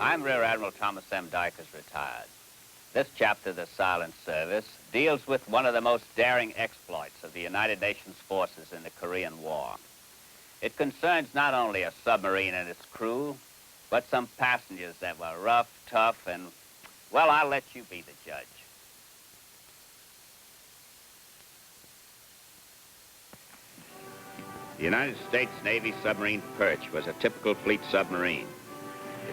I'm Rear Admiral Thomas M. Dykers, retired. This chapter of the Silent Service deals with one of the most daring exploits of the United Nations forces in the Korean War. It concerns not only a submarine and its crew, but some passengers that were rough, tough, and, well, I'll let you be the judge. The United States Navy submarine Perch was a typical fleet submarine.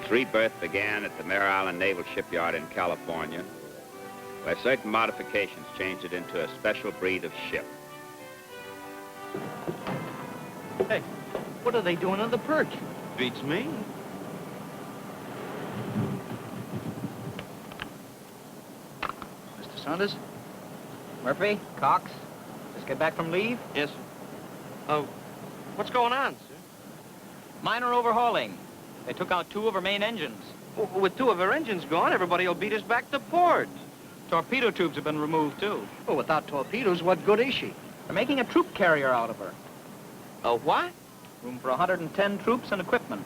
Its rebirth began at the Mare Island Naval Shipyard in California, where certain modifications changed it into a special breed of ship. Hey, what are they doing on the Perch? Beats me. Mr. Saunders? Murphy? Cox? Just get back from leave? Yes, sir. What's going on, sir? Minor overhauling. They took out 2 of our main engines. With 2 of our engines gone, everybody will beat us back to port. Torpedo tubes have been removed, too. Well, without torpedoes, what good is she? They're making a troop carrier out of her. A what? Room for 110 troops and equipment.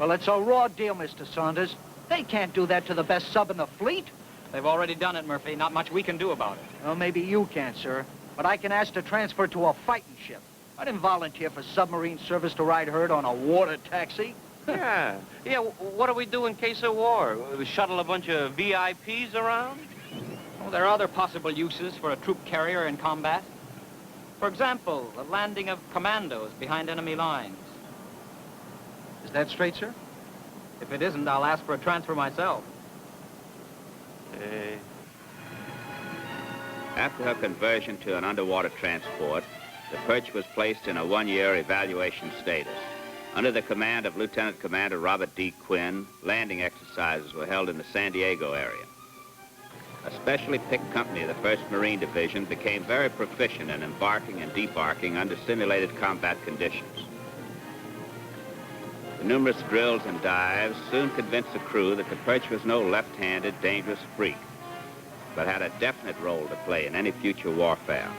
Well, it's a raw deal, Mr. Saunders. They can't do that to the best sub in the fleet. They've already done it, Murphy. Not much we can do about it. Well, maybe you can't, sir. But I can ask to transfer to a fighting ship. I didn't volunteer for submarine service to ride herd on a water taxi. Yeah. What do we do in case of war? We shuttle a bunch of VIPs around? Oh, there are other possible uses for a troop carrier in combat. For example, the landing of commandos behind enemy lines. Is that straight, sir? If it isn't, I'll ask for a transfer myself. After her conversion to an underwater transport, the Perch was placed in a 1-year evaluation status. Under the command of Lieutenant Commander Robert D. Quinn, landing exercises were held in the San Diego area. A specially picked company of the 1st Marine Division became very proficient in embarking and debarking under simulated combat conditions. The numerous drills and dives soon convinced the crew that the Perch was no left-handed, dangerous freak, but had a definite role to play in any future warfare.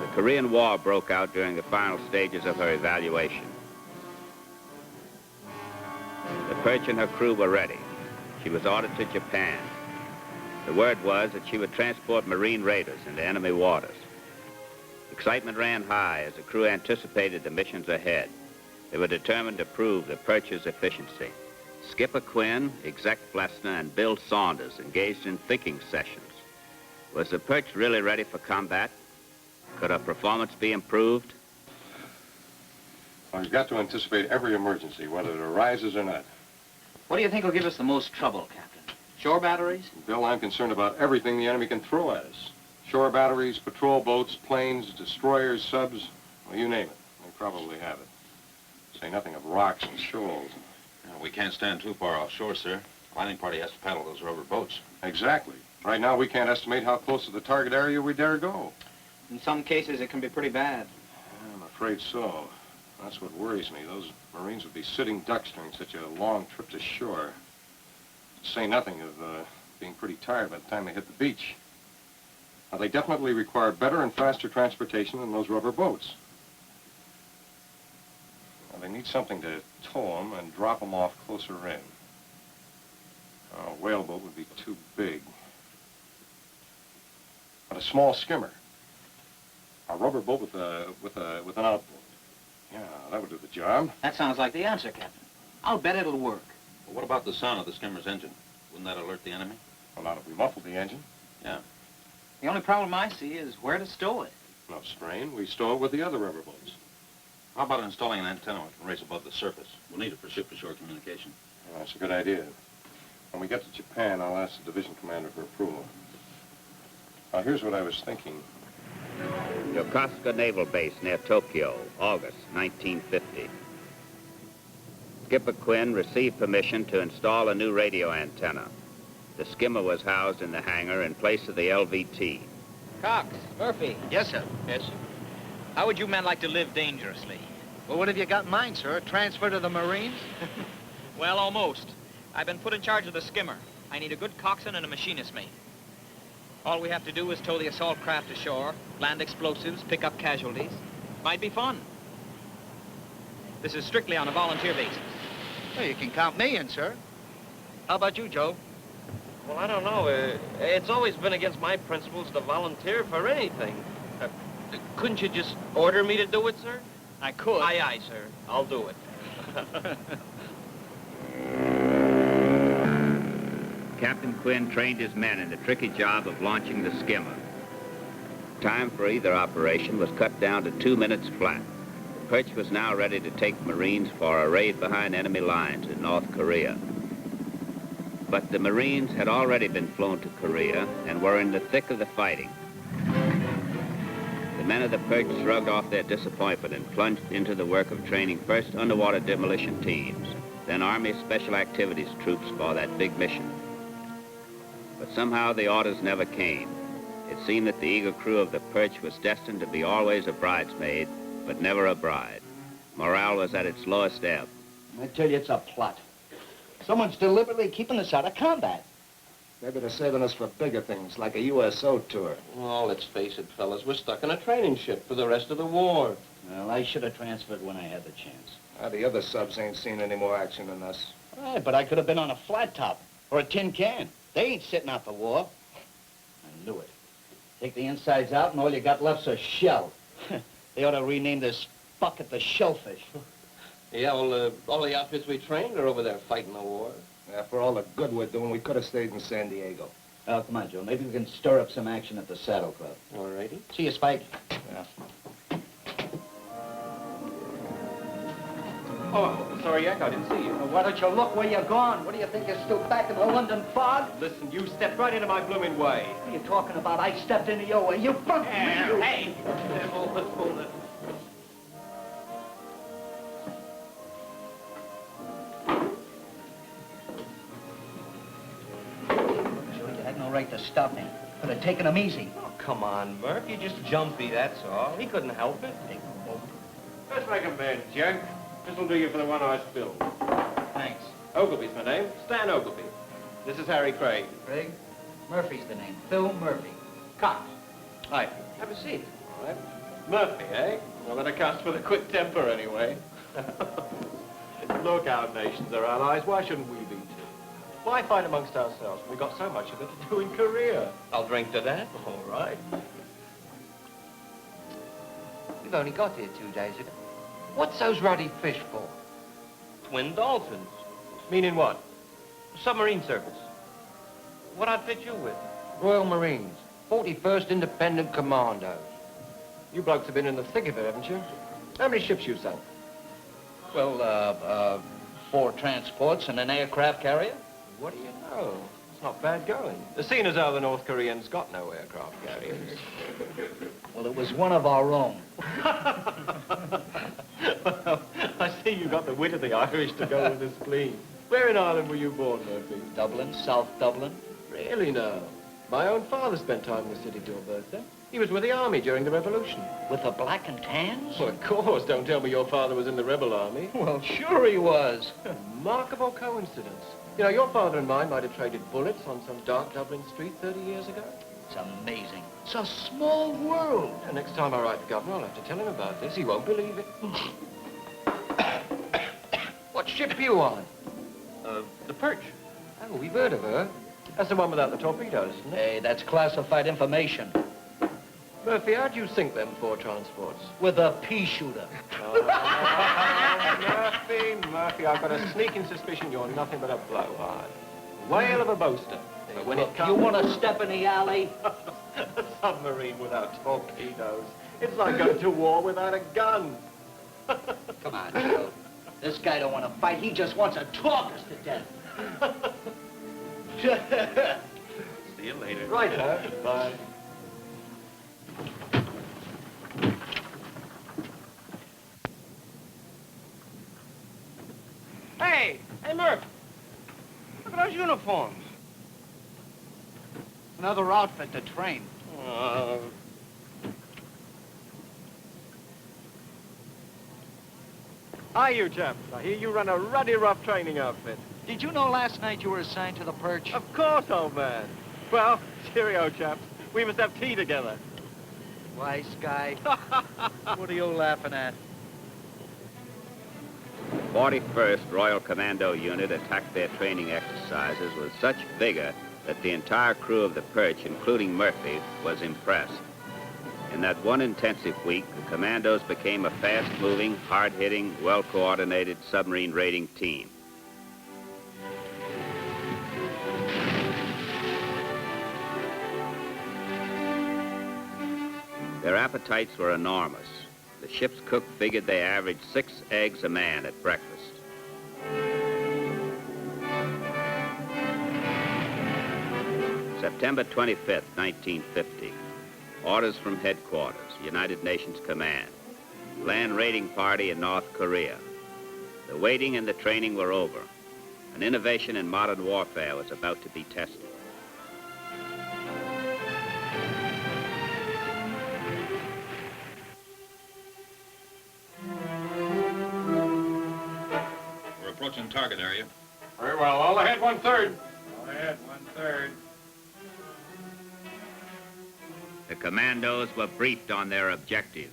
The Korean War broke out during the final stages of her evaluation. The Perch and her crew were ready. She was ordered to Japan. The word was that she would transport Marine raiders into enemy waters. Excitement ran high as the crew anticipated the missions ahead. They were determined to prove the Perch's efficiency. Skipper Quinn, Exec Flessner, and Bill Saunders engaged in thinking sessions. Was the Perch really ready for combat? Could her performance be improved? Well, we've got to anticipate every emergency, whether it arises or not. What do you think will give us the most trouble, Captain? Shore batteries? Bill, I'm concerned about everything the enemy can throw at us. Shore batteries, patrol boats, planes, destroyers, subs, well, you name it. They probably have it. Say nothing of rocks and shoals. We can't stand too far offshore, sir. The landing party has to paddle those rubber boats. Exactly. Right now, we can't estimate how close to the target area we dare go. In some cases, it can be pretty bad. I'm afraid so. That's what worries me. Those Marines would be sitting ducks during such a long trip to shore. To say nothing of being pretty tired by the time they hit the beach. Now, they definitely require better and faster transportation than those rubber boats. Now, they need something to tow them and drop them off closer in. A whaleboat would be too big. But a small skimmer. A rubber boat with an outboard. Yeah, that would do the job. That sounds like the answer, Captain. I'll bet it'll work. Well, what about the sound of the skimmer's engine? Wouldn't that alert the enemy? Well, not if we muffle the engine. Yeah. The only problem I see is where to stow it. No strain. We stow it with the other rubber boats. How about installing an antenna we can raise above the surface? We'll need it for ship-to-shore communication. Well, that's a good idea. When we get to Japan, I'll ask the division commander for approval. Now, here's what I was thinking. Yokosuka Naval Base near Tokyo, August 1950. Skipper Quinn received permission to install a new radio antenna. The skimmer was housed in the hangar in place of the LVT. Cox, Murphy. Yes, sir. Yes, sir. How would you men like to live dangerously? Well, what have you got in mind, sir? Transfer to the Marines? Well, almost. I've been put in charge of the skimmer. I need a good coxswain and a machinist mate. All we have to do is tow the assault craft ashore, land explosives, pick up casualties. Might be fun. This is strictly on a volunteer basis. Well, you can count me in, sir. How about you, Joe? Well, I don't know. It's always been against my principles to volunteer for anything. Couldn't you just order me to do it, sir? I could. Aye, aye, sir. I'll do it. Captain Quinn trained his men in the tricky job of launching the skimmer. Time for either operation was cut down to 2 minutes flat. The Perch was now ready to take Marines for a raid behind enemy lines in North Korea. But the Marines had already been flown to Korea and were in the thick of the fighting. The men of the Perch shrugged off their disappointment and plunged into the work of training first underwater demolition teams, then Army Special Activities troops for that big mission. But somehow the orders never came. It seemed that the eager crew of the Perch was destined to be always a bridesmaid, but never a bride. Morale was at its lowest ebb. I tell you, it's a plot. Someone's deliberately keeping us out of combat. Maybe they're saving us for bigger things, like a USO tour. Well, let's face it, fellas. We're stuck in a training ship for the rest of the war. Well, I should have transferred when I had the chance. The other subs ain't seen any more action than us. Right, but I could have been on a flat top or a tin can. They ain't sitting out the war. I knew it. Take the insides out and all you got left's a shell. They ought to rename this bucket the Shellfish. Yeah, well, all the outfits we trained are over there fighting the war. Yeah, for all the good we're doing, we could have stayed in San Diego. Oh, come on, Joe. Maybe we can stir up some action at the Saddle Club. All righty. See you, Spike. Yeah. Oh, sorry, Yank, I didn't see you. Well, why don't you look where you're gone? What do you think, you're still back in the London fog? Listen, you stepped right into my blooming way. What are you talking about? I stepped into your way. You bumped me. You... Hey! Hold it. You had no right to stop me. Could have taken him easy. Oh, come on, Murph. You're just jumpy, that's all. He couldn't help it. Let's make amends, Yank. This'll do you for the one I spilled. Thanks. Ogilvy's my name. Stan Ogilvy. This is Harry Craig. Craig? Murphy's the name. Phil Murphy. Cox. Hi. Have a seat. All right. Murphy, eh? Well, that accounts for the quick temper, anyway. Look, our nations are allies. Why shouldn't we be, too? Why fight amongst ourselves? We've got so much of it to do in Korea. I'll drink to that. All right. We've only got here 2 days ago. What's those ruddy fish for? Twin dolphins. Meaning what? Submarine service. What outfit you with? Royal Marines, 41st Independent Commandos. You blokes have been in the thick of it, haven't you? How many ships you sunk? Well, 4 transports and an aircraft carrier. What do you know? It's not bad going. Seeing as how the North Koreans got no aircraft carriers. Well, it was one of our own. Well, I see you got the wit of the Irish to go with the spleen. Where in Ireland were you born, Murphy? Dublin, South Dublin. Really, now? My own father spent time in the city till birthday. He was with the army during the Revolution. With the black and tans? Well, of course. Don't tell me your father was in the rebel army. Well, sure he was. Remarkable coincidence. You know, your father and mine might have traded bullets on some dark Dublin street 30 years ago. It's amazing. It's a small world. And next time I write the governor, I'll have to tell him about this. He won't believe it. What ship are you on? The Perch. Oh, we've heard of her. That's the one without the torpedoes, isn't it? Hey, that's classified information. Murphy, how'd you sink them 4 transports? With a pea shooter. Murphy, I've got a sneaking suspicion you're nothing but a blowhard. Whale of a boaster. But when it comes... You want to step in the alley? A submarine without torpedoes. It's like going to war without a gun. Come on, Joe. This guy don't want to fight. He just wants to talk us to death. See you later. Right, huh? Bye. Hey, Murph. Look at those uniforms. Another outfit to train. Hi, you chaps. I hear you run a ruddy rough training outfit. Did you know last night you were assigned to the Perch? Of course, old man. Well, cheerio, chaps. We must have tea together. Wise guy. What are you laughing at? 41st Royal Commando Unit attacked their training exercises with such vigor that the entire crew of the Perch, including Murphy, was impressed. In that one intensive week, the commandos became a fast-moving, hard-hitting, well-coordinated submarine raiding team. Their appetites were enormous. The ship's cook figured they averaged 6 eggs a man at breakfast. September 25th, 1950. Orders from headquarters, United Nations Command. Land raiding party in North Korea. The waiting and the training were over. An innovation in modern warfare was about to be tested. We're approaching target area. Very well. All ahead, 1/3. All ahead, 1/3. The commandos were briefed on their objective.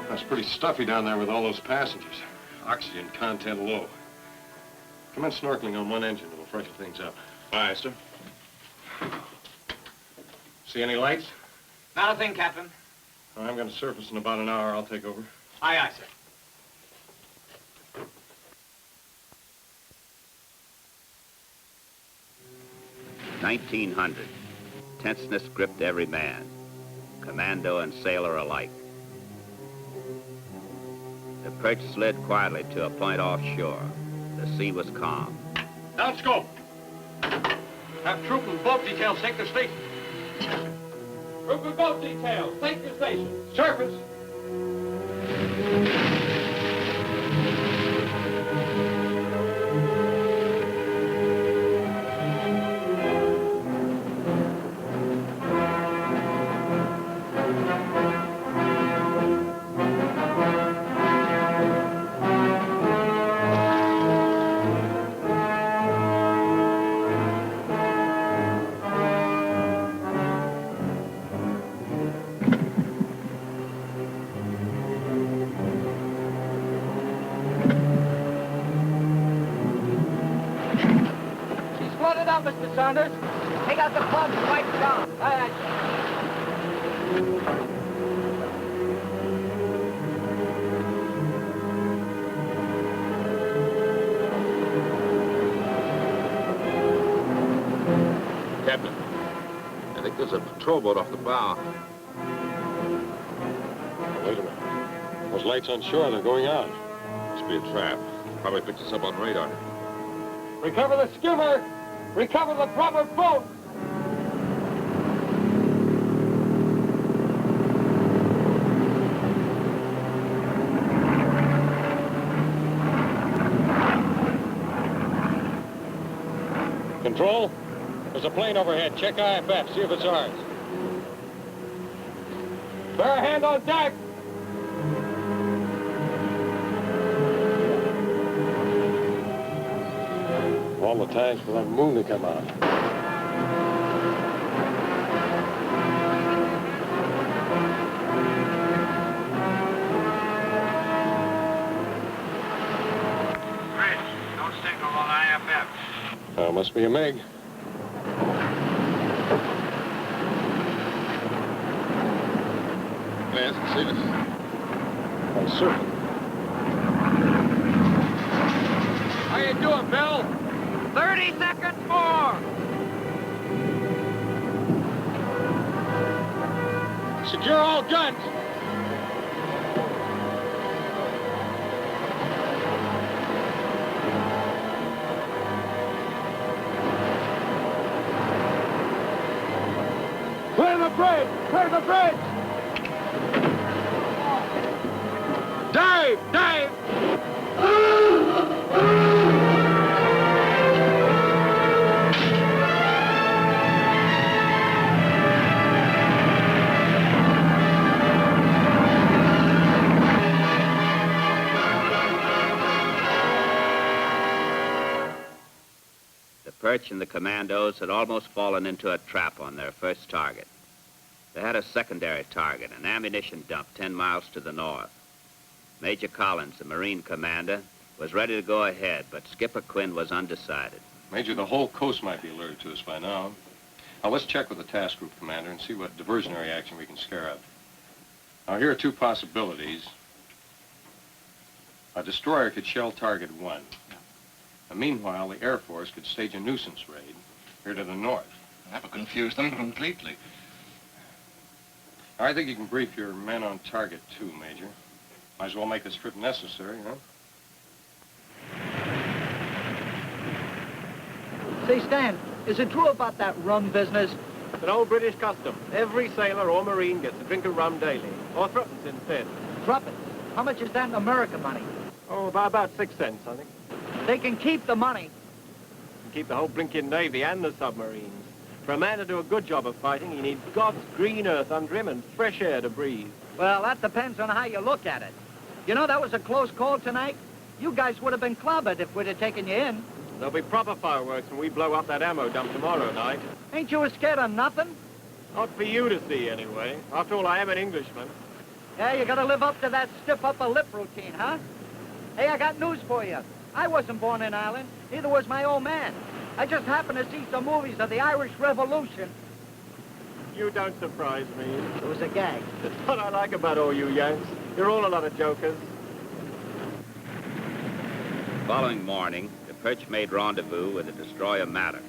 That's pretty stuffy down there with all those passengers. Oxygen content low. Commence snorkeling on one engine. It'll freshen things up. Aye, sir. See any lights? Not a thing, Captain. I'm going to surface in about an hour. I'll take over. Aye, aye, sir. 1900. Tenseness gripped every man, commando and sailor alike. The Perch slid quietly to a point offshore. The sea was calm. Down scope. Have troop and boat details take their station. Troop and boat details, take your station. Surface. Mr. Saunders. Take out the plug and wipe it down. Aye, aye. Captain, I think there's a patrol boat off the bow. Oh, wait a minute. Those lights on shore, they're going out. Must be a trap. Probably picked us up on radar. Recover the skimmer. Recover the proper boat. Control, there's a plane overhead. Check IFF, see if it's ours. Bear a hand on deck. All the tanks for that moon to come out. Bridge, no signal on IFF. Must be a MiG. He hasn't seen us. I'm certain. How you doing, Bill? 30 seconds more. Secure all guns. Clear the bridge! Clear the bridge! Dive! Dive! Perch and the commandos had almost fallen into a trap on their first target. They had a secondary target, an ammunition dump 10 miles to the north. Major Collins, the Marine commander, was ready to go ahead, but Skipper Quinn was undecided. Major, the whole coast might be alerted to us by now. Now, let's check with the task group commander and see what diversionary action we can scare up. Now, here are two possibilities. A destroyer could shell target 1. And meanwhile, the Air Force could stage a nuisance raid here to the north. That would confuse them completely. I think you can brief your men on target 2, Major. Might as well make this trip necessary, huh? Say, Stan, is it true about that rum business? It's an old British custom. Every sailor or Marine gets a drink of rum daily, or threepence instead. Threepence? How much is that in American money? Oh, about 6 cents, I think. They can keep the money. Keep the whole blinking Navy and the submarines. For a man to do a good job of fighting, he needs God's green earth under him and fresh air to breathe. Well, that depends on how you look at it. You know, that was a close call tonight. You guys would have been clobbered if we'd have taken you in. There'll be proper fireworks when we blow up that ammo dump tomorrow night. Ain't you scared of nothing? Not for you to see, anyway. After all, I am an Englishman. Yeah, you gotta live up to that stiff upper lip routine, huh? Hey, I got news for you. I wasn't born in Ireland. Neither was my old man. I just happened to see some movies of the Irish Revolution. You don't surprise me. It was a gag. That's what I like about all you Yanks. You're all a lot of jokers. The following morning, the Perch made rendezvous with the destroyer Maddox.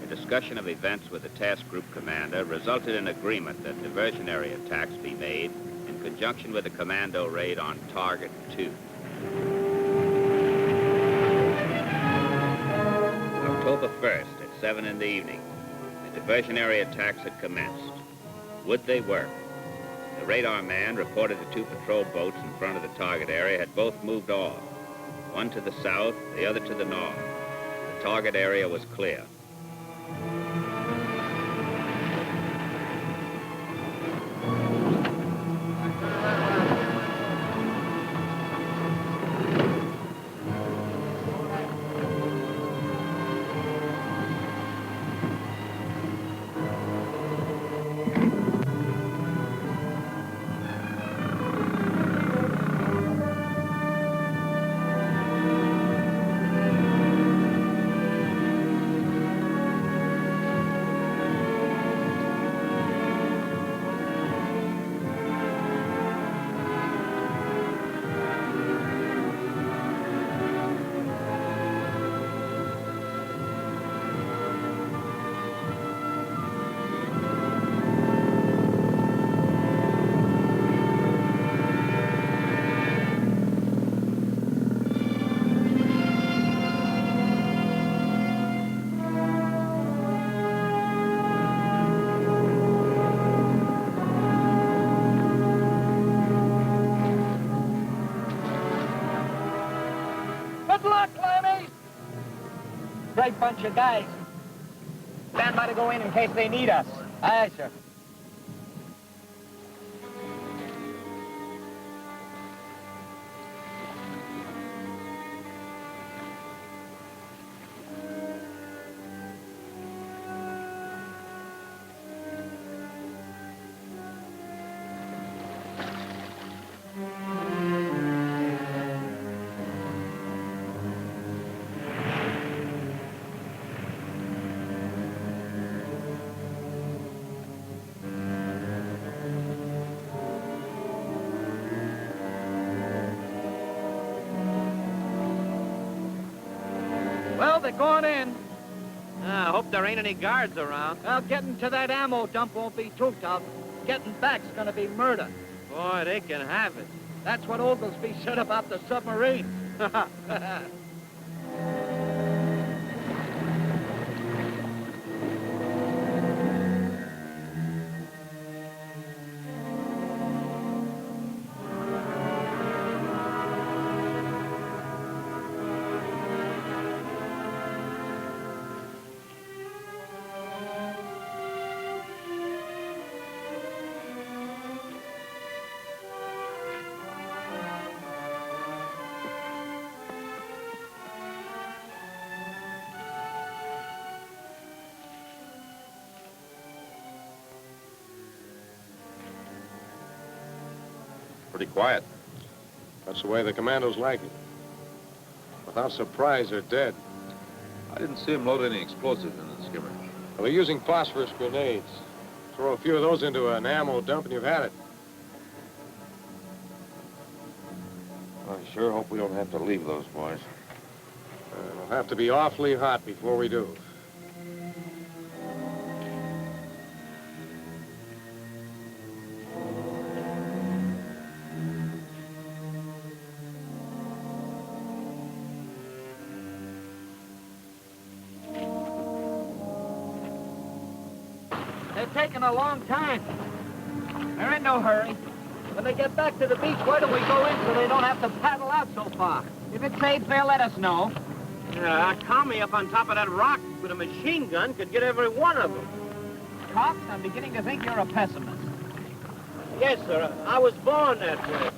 A discussion of events with the task group commander resulted in agreement that diversionary attacks be made in conjunction with a commando raid on Target 2. October 1st at 7 in the evening, the diversionary attacks had commenced. Would they work? The radar man reported the 2 patrol boats in front of the target area had both moved off. One to the south, the other to the north. The target area was clear. Great bunch of guys. Stand by to go in case they need us. Aye, sir. Well, they're going in. I hope there ain't any guards around. Well, getting to that ammo dump won't be too tough. Getting back's gonna be murder. Boy, they can have it. That's what Oglesby said about the submarine. Pretty quiet. That's the way the commandos like it. Without surprise, they're dead. I didn't see him load any explosives in the skimmer. Well, they're using phosphorus grenades. Throw a few of those into an ammo dump and you've had it. I sure hope we don't have to leave those boys. It'll have to be awfully hot before we do. They're taking a long time. They're in no hurry. When they get back to the beach, why don't we go in so they don't have to paddle out so far? If it's safe, they'll let us know. A commie up on top of that rock with a machine gun could get every one of them. Cox, I'm beginning to think you're a pessimist. Yes, sir. I was born that way.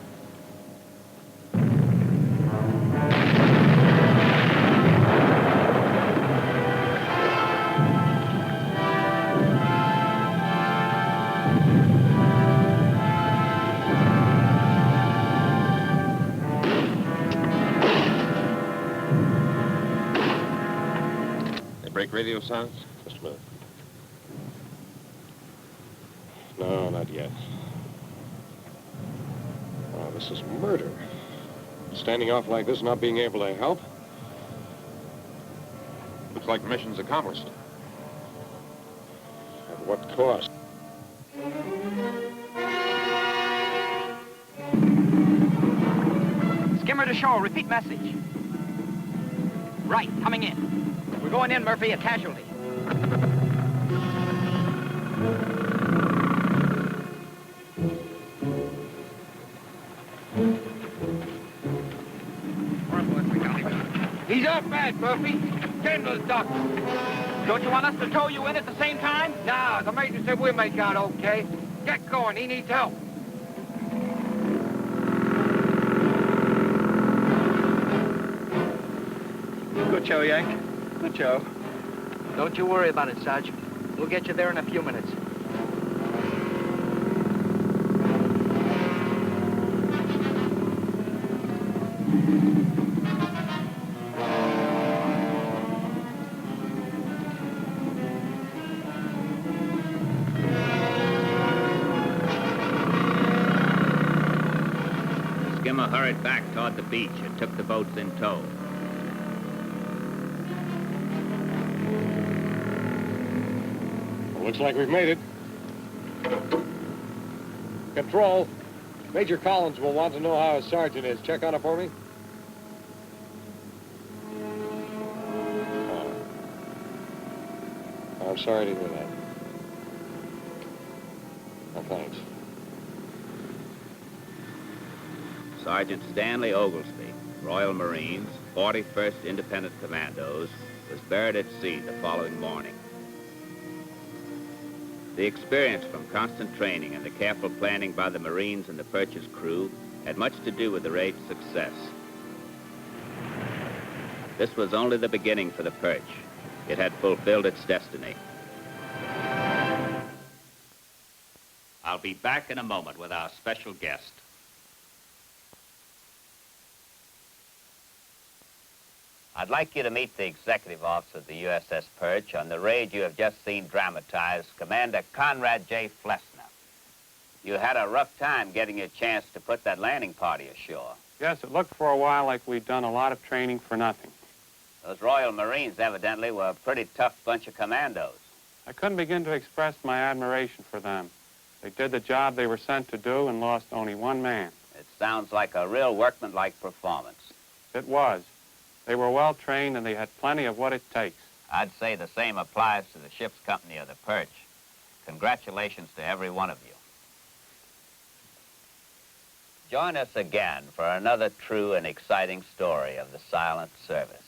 Break radio sounds? Just a minute. No, not yet. Oh, this is murder. Standing off like this, not being able to help. Looks like mission's accomplished. At what cost? Skimmer to shore. Repeat message. Right, coming in. We're going in, Murphy, a casualty. He's up bad, Murphy. Get him to the dock. Don't you want us to tow you in at the same time? Nah, the major said we'll make out okay. Get going. He needs help. Good show, Yank. Good show. Don't you worry about it, Sarge. We'll get you there in a few minutes. The skimmer hurried back toward the beach and took the boats in tow. Looks like we've made it. Control. Major Collins will want to know how his sergeant is. Check on it for me. Oh. I'm sorry to hear that. Well, thanks. Sergeant Stanley Oglesby, Royal Marines, 41st Independent Commandos, was buried at sea the following morning. The experience from constant training and the careful planning by the Marines and the Perch'S crew had much to do with the raid's success. This was only the beginning for the Perch. It had fulfilled its destiny. I'll be back in a moment with our special guest. I'd like you to meet the executive officer of the USS Perch on the raid you have just seen dramatized, Commander Conrad J. Flessner. You had a rough time getting a chance to put that landing party ashore. Yes, it looked for a while like we'd done a lot of training for nothing. Those Royal Marines evidently were a pretty tough bunch of commandos. I couldn't begin to express my admiration for them. They did the job they were sent to do and lost only one man. It sounds like a real workmanlike performance. It was. They were well trained and they had plenty of what it takes. I'd say the same applies to the ship's company of the Perch. Congratulations to every one of you. Join us again for another true and exciting story of the silent service.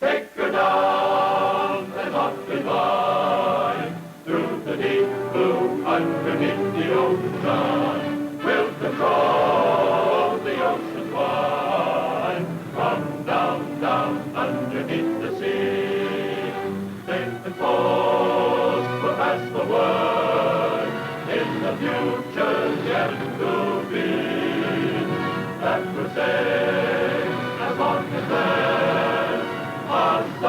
Take her down and up and by, through the deep blue, underneath the ocean sun. We'll control the ocean wide, from down, down, underneath the sea. Faith and force will pass the word, in the future yet to be.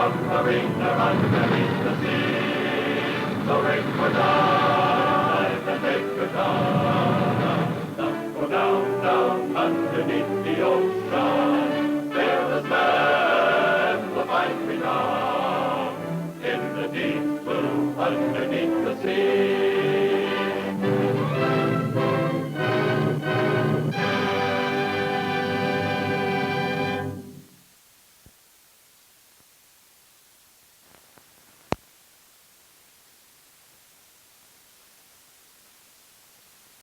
submariner underneath the sea. So ring for dive and take your time. Go down, down underneath the ocean. Fearless men will find renown. In the deep blue underneath the sea.